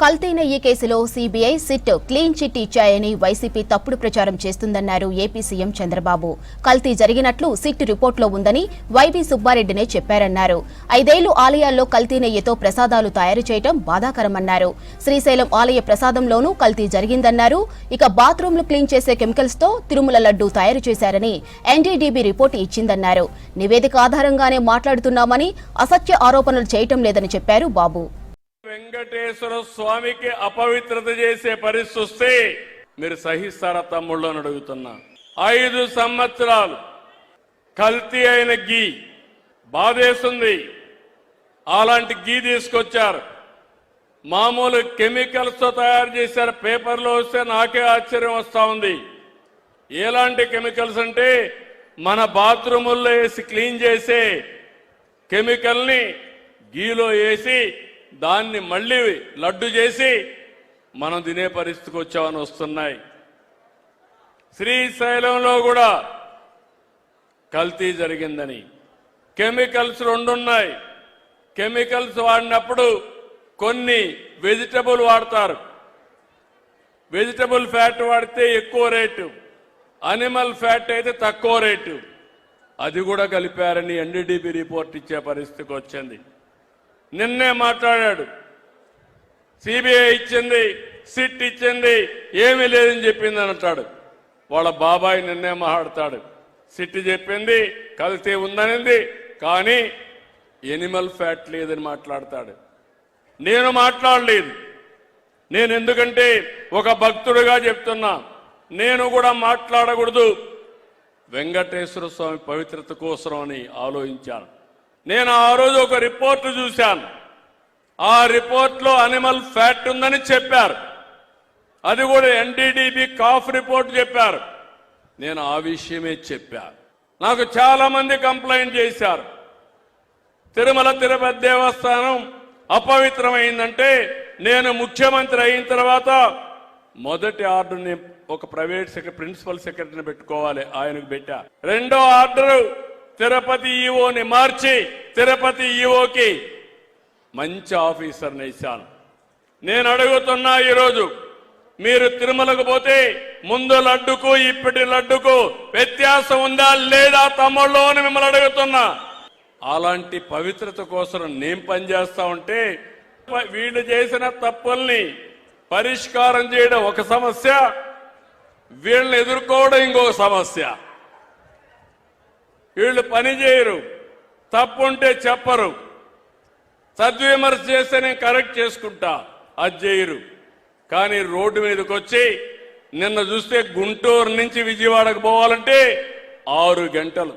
కల్తీ నెయ్యి కేసులో సీబీఐ సిట్ క్లీన్ చిట్ ఇచ్చాయని వైసీపీ తప్పుడు ప్రచారం చేస్తుందన్నారు ఏపీ సీఎం చంద్రబాబు. కల్తీ జరిగినట్లు సిట్ రిపోర్టులో ఉందని వైవీ సుబ్బారెడ్డినే చెప్పారన్నారు. 5 ఏళ్లు ఆలయాల్లో కల్తీ నెయ్యితో ప్రసాదాలు తయారు చేయడం బాధాకరమన్నారు. శ్రీశైలం ఆలయ ప్రసాదంలోనూ కల్తీ జరిగిందన్నారు. ఇక బాత్రూంలు క్లీన్ చేసే కెమికల్స్ తో తిరుమల లడ్డూ తయారు చేశారని ఎన్డీడీబీ రిపోర్టు ఇచ్చిందన్నారు. నివేదిక ఆధారంగానే మాట్లాడుతున్నామని అసత్య ఆరోపణలు చేయటం లేదని చెప్పారు బాబు. వెంకటేశ్వర స్వామికి అపవిత్రత చేసే పరిస్థితి వస్తే మీరు సహిస్తారా తమ్ముళ్ళని అడుగుతున్నా. 5 సంవత్సరాలు కల్తీ అయిన గీ బాధేస్తుంది. అలాంటి గీ తీసుకొచ్చారు, మామూలు కెమికల్స్ తో తయారు చేశారు. పేపర్లో వస్తే నాకే ఆశ్చర్యం వస్తా ఉంది. ఎలాంటి కెమికల్స్ అంటే మన బాత్రూముల్లో వేసి క్లీన్ చేసే కెమికల్ ని గీలో వేసి దాన్ని మళ్ళీ లడ్డు చేసి మనం తినే పరిస్థితికి వచ్చామని వస్తున్నాయి. శ్రీశైలంలో కూడా కల్తీ జరిగిందని కెమికల్స్ 2 ఉన్నాయి. కెమికల్స్ వాడినప్పుడు కొన్ని వెజిటబుల్ వాడతారు. వెజిటబుల్ ఫ్యాట్ వాడితే ఎక్కువ రేటు, అనిమల్ ఫ్యాట్ అయితే తక్కువ రేటు. అది కూడా కలిపారని ఎన్డీడీబీ రిపోర్ట్ ఇచ్చే పరిస్థితికి వచ్చింది. నిన్నే మాట్లాడాడు, సిబిఐ ఇచ్చింది, సిట్ ఇచ్చింది, ఏమీ లేదని చెప్పింది అని అంటాడు. వాళ్ళ బాబాయ్ నిన్నే మాట్లాడతాడు. సిట్ చెప్పింది కల్తీ ఉందనింది, కానీ ఎనిమల్ ఫ్యాట్ లేదని మాట్లాడతాడు. నేను మాట్లాడలేదు. నేను ఎందుకంటే ఒక భక్తుడిగా చెప్తున్నా, నేను కూడా మాట్లాడకూడదు. వెంకటేశ్వర స్వామి పవిత్రత కోసం అని ఆలోచించాను. నేను ఆ రోజు ఒక రిపోర్టు చూశాను. ఆ రిపోర్ట్లో అనిమల్ ఫ్యాట్ ఉందని చెప్పారు. అది కూడా ఎన్డీడీబీ కాఫ్ రిపోర్ట్ చెప్పారు. నేను ఆ విషయమే చెప్పాను. నాకు చాలా మంది కంప్లైంట్ చేశారు, తిరుమల తిరుపతి దేవస్థానం అపవిత్రమైందంటే నేను ముఖ్యమంత్రి అయిన తర్వాత మొదటి ఆర్డర్ని ఒక ప్రైవేట్ ప్రిన్సిపల్ సెక్రటరీని పెట్టుకోవాలి, ఆయనకు పెట్టా. 2వ ఆర్డరు తిరుపతి ఈవోని మార్చి తిరుపతి ఈవోకి మంచి ఆఫీసర్ని ఇచ్చాను. నేను అడుగుతున్నా, ఈరోజు మీరు తిరుమలకు పోతే ముందు లడ్డుకు ఇప్పటి లడ్డుకు వ్యత్యాసం ఉందా లేదా తమ్ముళ్ళు అని మిమ్మల్ని అడుగుతున్నా. అలాంటి పవిత్రత కోసం నేను పనిచేస్తా ఉంటే వీళ్ళు చేసిన తప్పుల్ని పరిష్కారం చేయడం ఒక సమస్య, వీళ్ళని ఎదుర్కోవడం ఇంకొక సమస్య. వీళ్ళు పని చేయరు, తప్పుంటే చెప్పరు, సద్విమర్శ చేస్తే నేను కరెక్ట్ చేసుకుంటా, అది చేయరు. కానీ రోడ్డు మీదకి వచ్చి నిన్న చూస్తే గుంటూరు నుంచి విజయవాడకు పోవాలంటే 6 గంటలు.